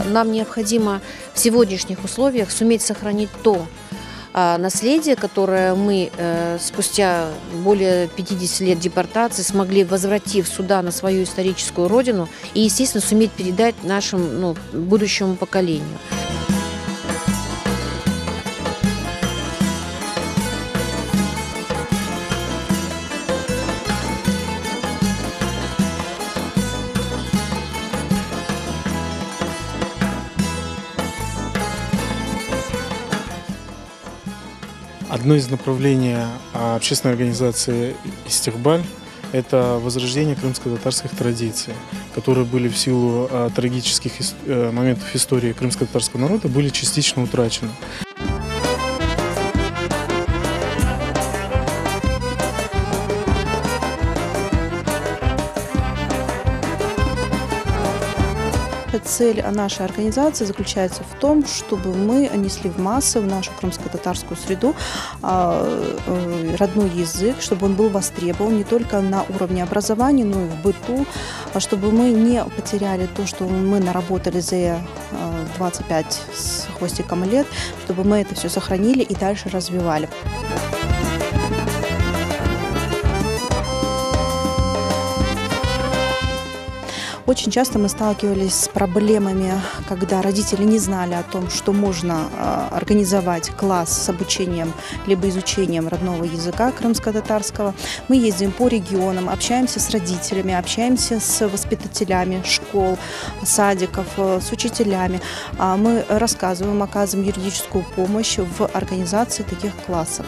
нам необходимо в сегодняшних условиях суметь сохранить то наследие, которое мы спустя более 50 лет депортации смогли, возвратив сюда, на свою историческую родину, и, естественно, суметь передать нашему будущему поколению. Одно из направлений общественной организации «Истихбаль» – это возрождение крымско-татарских традиций, которые были в силу трагических моментов истории крымско-татарского народа были частично утрачены. Цель нашей организации заключается в том, чтобы мы несли в массы, в нашу крымско-татарскую среду родной язык, чтобы он был востребован не только на уровне образования, но и в быту, чтобы мы не потеряли то, что мы наработали за 25 с хвостиком лет, чтобы мы это все сохранили и дальше развивали. Очень часто мы сталкивались с проблемами, когда родители не знали о том, что можно организовать класс с обучением либо изучением родного языка крымско-татарского. Мы ездим по регионам, общаемся с родителями, общаемся с воспитателями школ, садиков, с учителями. Мы рассказываем, оказываем юридическую помощь в организации таких классов.